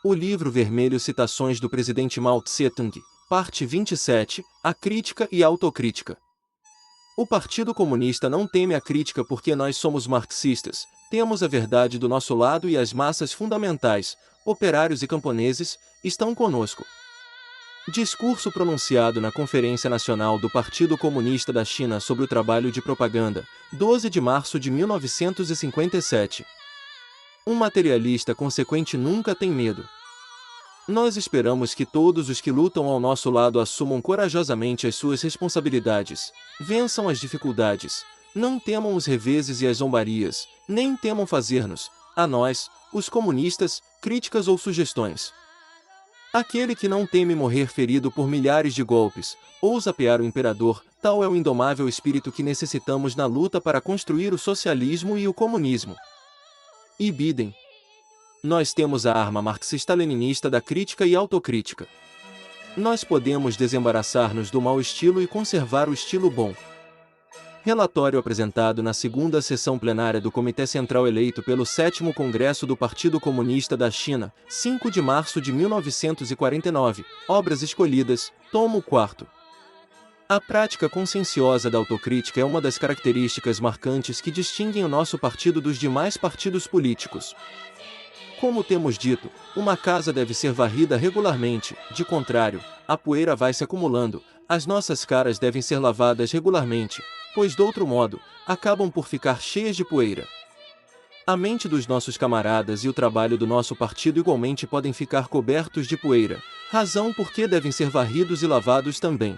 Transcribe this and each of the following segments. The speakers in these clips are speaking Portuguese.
O livro vermelho Citações do presidente Mao Tse-tung, parte 27, a crítica e a autocrítica. O Partido Comunista não teme a crítica porque nós somos marxistas, temos a verdade do nosso lado e as massas fundamentais, operários e camponeses, estão conosco. Discurso pronunciado na Conferência Nacional do Partido Comunista da China sobre o Trabalho de Propaganda, 12 de março de 1957. Um materialista consequente nunca tem medo. Nós esperamos que todos os que lutam ao nosso lado assumam corajosamente as suas responsabilidades, vençam as dificuldades, não temam os reveses e as zombarias, nem temam fazer-nos, a nós, os comunistas, críticas ou sugestões. Aquele que não teme morrer ferido por milhares de golpes, ou zapear o imperador, tal é o indomável espírito que necessitamos na luta para construir o socialismo e o comunismo. E Biden. Nós temos a arma marxista-leninista da crítica e autocrítica. Nós podemos desembaraçar-nos do mau estilo e conservar o estilo bom. Relatório apresentado na segunda sessão plenária do Comitê Central eleito pelo 7º Congresso do Partido Comunista da China, 5 de março de 1949, Obras Escolhidas, tomo 4. A prática conscienciosa da autocrítica é uma das características marcantes que distinguem o nosso partido dos demais partidos políticos. Como temos dito, uma casa deve ser varrida regularmente, de contrário, a poeira vai se acumulando, as nossas caras devem ser lavadas regularmente, pois de outro modo, acabam por ficar cheias de poeira. A mente dos nossos camaradas e o trabalho do nosso partido igualmente podem ficar cobertos de poeira, razão por que devem ser varridos e lavados também.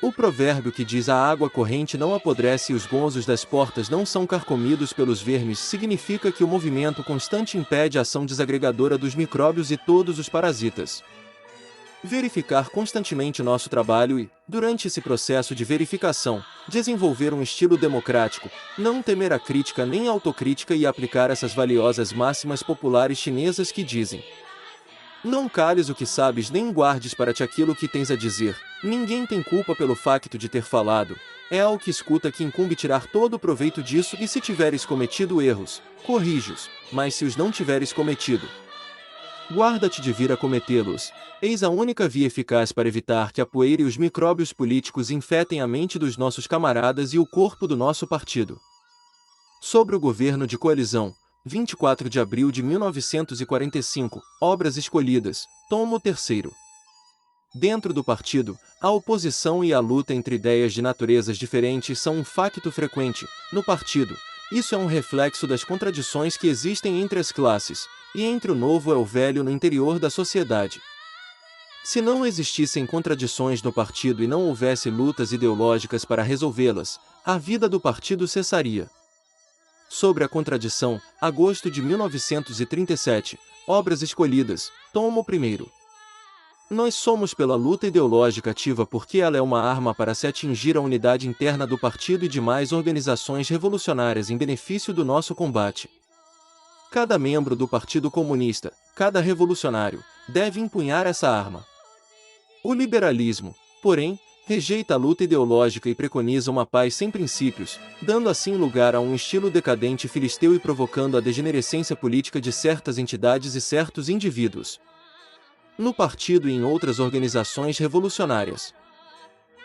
O provérbio que diz a água corrente não apodrece e os gonzos das portas não são carcomidos pelos vermes significa que o movimento constante impede a ação desagregadora dos micróbios e todos os parasitas. Verificar constantemente nosso trabalho e, durante esse processo de verificação, desenvolver um estilo democrático, não temer a crítica nem a autocrítica e aplicar essas valiosas máximas populares chinesas que dizem: não cales o que sabes nem guardes para ti aquilo que tens a dizer, ninguém tem culpa pelo facto de ter falado, é ao que escuta que incumbe tirar todo o proveito disso e se tiveres cometido erros, corrige-os, mas se os não tiveres cometido, guarda-te de vir a cometê-los. Eis a única via eficaz para evitar que a poeira e os micróbios políticos infetem a mente dos nossos camaradas e o corpo do nosso partido. Sobre o governo de coalizão, 24 de abril de 1945, Obras Escolhidas, tomo 3º. Dentro do partido, a oposição e a luta entre ideias de naturezas diferentes são um facto frequente. No partido, isso é um reflexo das contradições que existem entre as classes, e entre o novo e o velho no interior da sociedade. Se não existissem contradições no partido e não houvesse lutas ideológicas para resolvê-las, a vida do partido cessaria. Sobre a contradição, agosto de 1937, Obras Escolhidas, tomo 1º. Nós somos pela luta ideológica ativa porque ela é uma arma para se atingir a unidade interna do partido e demais organizações revolucionárias em benefício do nosso combate. Cada membro do Partido Comunista, cada revolucionário, deve empunhar essa arma. O liberalismo, porém, rejeita a luta ideológica e preconiza uma paz sem princípios, dando assim lugar a um estilo decadente filisteu e provocando a degenerescência política de certas entidades e certos indivíduos. No partido e em outras organizações revolucionárias.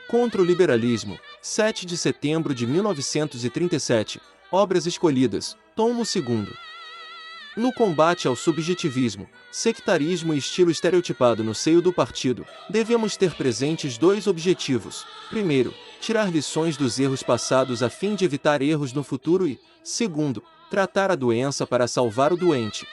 Contra o liberalismo, 7 de setembro de 1937, Obras Escolhidas, tomo 2º. No combate ao subjetivismo, sectarismo e estilo estereotipado no seio do partido, devemos ter presentes 2 objetivos. Primeiro, tirar lições dos erros passados a fim de evitar erros no futuro e, segundo, tratar a doença para salvar o doente.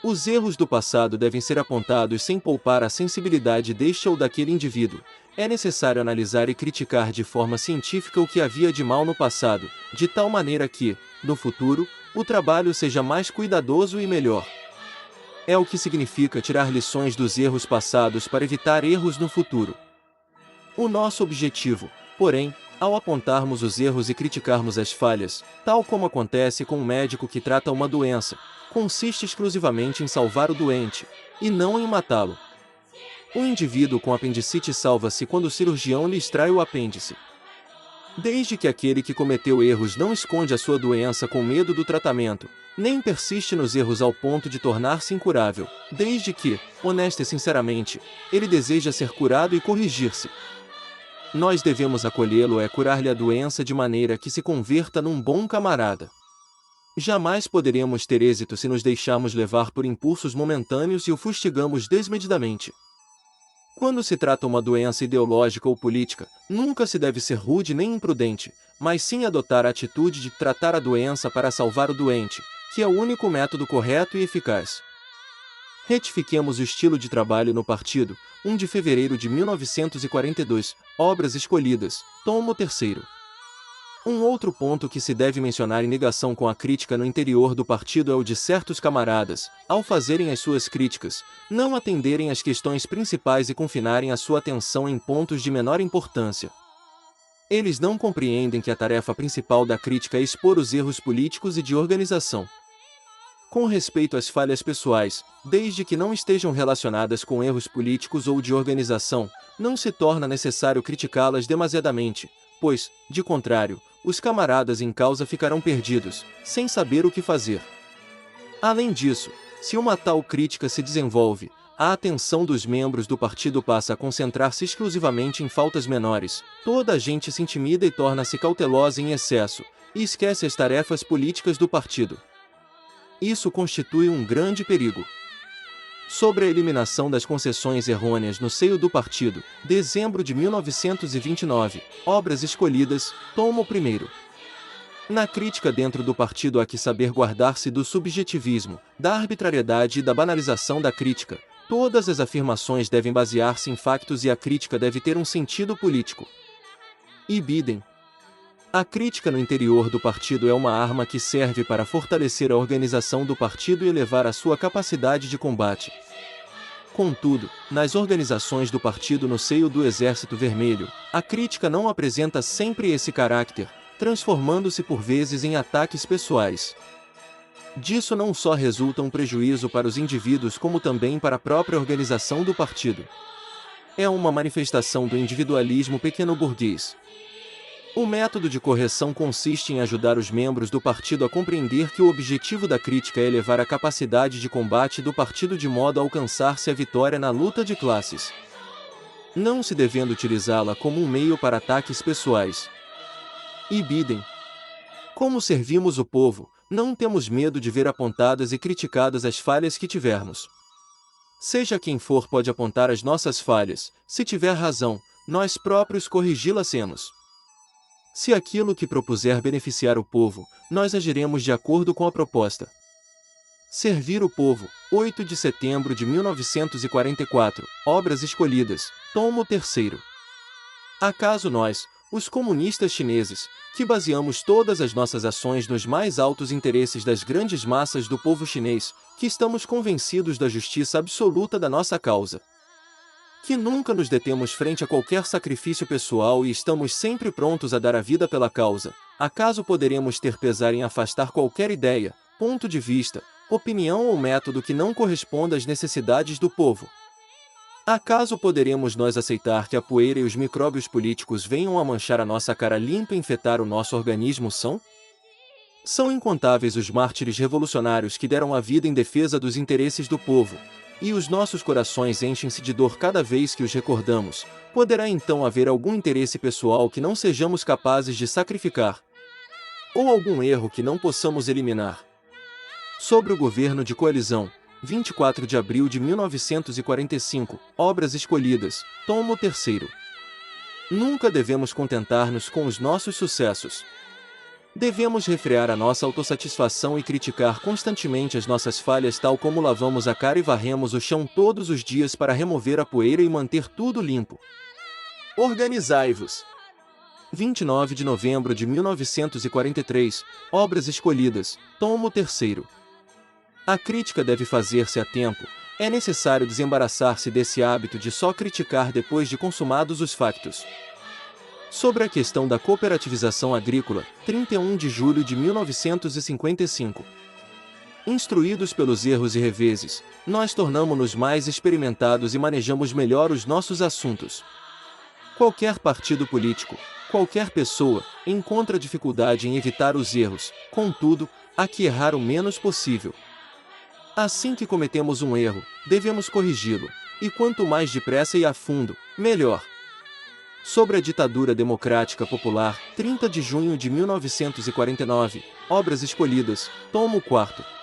Os erros do passado devem ser apontados sem poupar a sensibilidade deste ou daquele indivíduo. É necessário analisar e criticar de forma científica o que havia de mal no passado, de tal maneira que, no futuro, o trabalho seja mais cuidadoso e melhor. É o que significa tirar lições dos erros passados para evitar erros no futuro. O nosso objetivo, porém, ao apontarmos os erros e criticarmos as falhas, tal como acontece com um médico que trata uma doença, consiste exclusivamente em salvar o doente, e não em matá-lo. O indivíduo com apendicite salva-se quando o cirurgião lhe extrai o apêndice. Desde que aquele que cometeu erros não esconde a sua doença com medo do tratamento, nem persiste nos erros ao ponto de tornar-se incurável, desde que, honesta e sinceramente, ele deseja ser curado e corrigir-se. Nós devemos acolhê-lo e curar-lhe a doença de maneira que se converta num bom camarada. Jamais poderemos ter êxito se nos deixarmos levar por impulsos momentâneos e o fustigamos desmedidamente. Quando se trata uma doença ideológica ou política, nunca se deve ser rude nem imprudente, mas sim adotar a atitude de tratar a doença para salvar o doente, que é o único método correto e eficaz. Retifiquemos o estilo de trabalho no partido, 1 de fevereiro de 1942, Obras Escolhidas, tomo 3º. Um outro ponto que se deve mencionar em ligação com a crítica no interior do partido é o de certos camaradas, ao fazerem as suas críticas, não atenderem às questões principais e confinarem a sua atenção em pontos de menor importância. Eles não compreendem que a tarefa principal da crítica é expor os erros políticos e de organização. Com respeito às falhas pessoais, desde que não estejam relacionadas com erros políticos ou de organização, não se torna necessário criticá-las demasiadamente, pois, de contrário, os camaradas em causa ficarão perdidos, sem saber o que fazer. Além disso, se uma tal crítica se desenvolve, a atenção dos membros do partido passa a concentrar-se exclusivamente em faltas menores, toda a gente se intimida e torna-se cautelosa em excesso, e esquece as tarefas políticas do partido. Isso constitui um grande perigo. Sobre a eliminação das concessões errôneas no seio do partido, dezembro de 1929, Obras Escolhidas, tomo 1º. Na crítica dentro do partido há que saber guardar-se do subjetivismo, da arbitrariedade e da banalização da crítica. Todas as afirmações devem basear-se em factos e a crítica deve ter um sentido político. Ibidem. A crítica no interior do partido é uma arma que serve para fortalecer a organização do partido e elevar a sua capacidade de combate. Contudo, nas organizações do partido no seio do Exército Vermelho, a crítica não apresenta sempre esse caráter, transformando-se por vezes em ataques pessoais. Disso não só resulta um prejuízo para os indivíduos como também para a própria organização do partido. É uma manifestação do individualismo pequeno-burguês. O método de correção consiste em ajudar os membros do partido a compreender que o objetivo da crítica é elevar a capacidade de combate do partido de modo a alcançar-se a vitória na luta de classes, não se devendo utilizá-la como um meio para ataques pessoais. Ibidem. Como servimos o povo, não temos medo de ver apontadas e criticadas as falhas que tivermos. Seja quem for pode apontar as nossas falhas, se tiver razão, nós próprios corrigi-las-emos. Se aquilo que propuser beneficiar o povo, nós agiremos de acordo com a proposta. Servir o povo, 8 de setembro de 1944, Obras Escolhidas, tomo 3º. Acaso nós, os comunistas chineses, que baseamos todas as nossas ações nos mais altos interesses das grandes massas do povo chinês, que estamos convencidos da justiça absoluta da nossa causa, que nunca nos detemos frente a qualquer sacrifício pessoal e estamos sempre prontos a dar a vida pela causa, acaso poderemos ter pesar em afastar qualquer ideia, ponto de vista, opinião ou método que não corresponda às necessidades do povo? Acaso poderemos nós aceitar que a poeira e os micróbios políticos venham a manchar a nossa cara limpa e infectar o nosso organismo são? São incontáveis os mártires revolucionários que deram a vida em defesa dos interesses do povo, e os nossos corações enchem-se de dor cada vez que os recordamos. Poderá então haver algum interesse pessoal que não sejamos capazes de sacrificar? Ou algum erro que não possamos eliminar? Sobre o governo de coalizão, 24 de abril de 1945, Obras Escolhidas, tomo 3º. Nunca devemos contentar-nos com os nossos sucessos. Devemos refrear a nossa autossatisfação e criticar constantemente as nossas falhas tal como lavamos a cara e varremos o chão todos os dias para remover a poeira e manter tudo limpo. Organizai-vos. 29 de novembro de 1943, Obras Escolhidas, tomo 3º. A crítica deve fazer-se a tempo, é necessário desembaraçar-se desse hábito de só criticar depois de consumados os factos. Sobre a questão da cooperativização agrícola, 31 de julho de 1955. Instruídos pelos erros e reveses, nós tornamo-nos mais experimentados e manejamos melhor os nossos assuntos. Qualquer partido político, Qualquer pessoa encontra dificuldade em evitar os erros, contudo, há que errar o menos possível. Assim que cometemos um erro, devemos corrigi-lo, e quanto mais depressa e a fundo, melhor. Sobre a ditadura democrática popular, 30 de junho de 1949, obras escolhidas, tomo 4.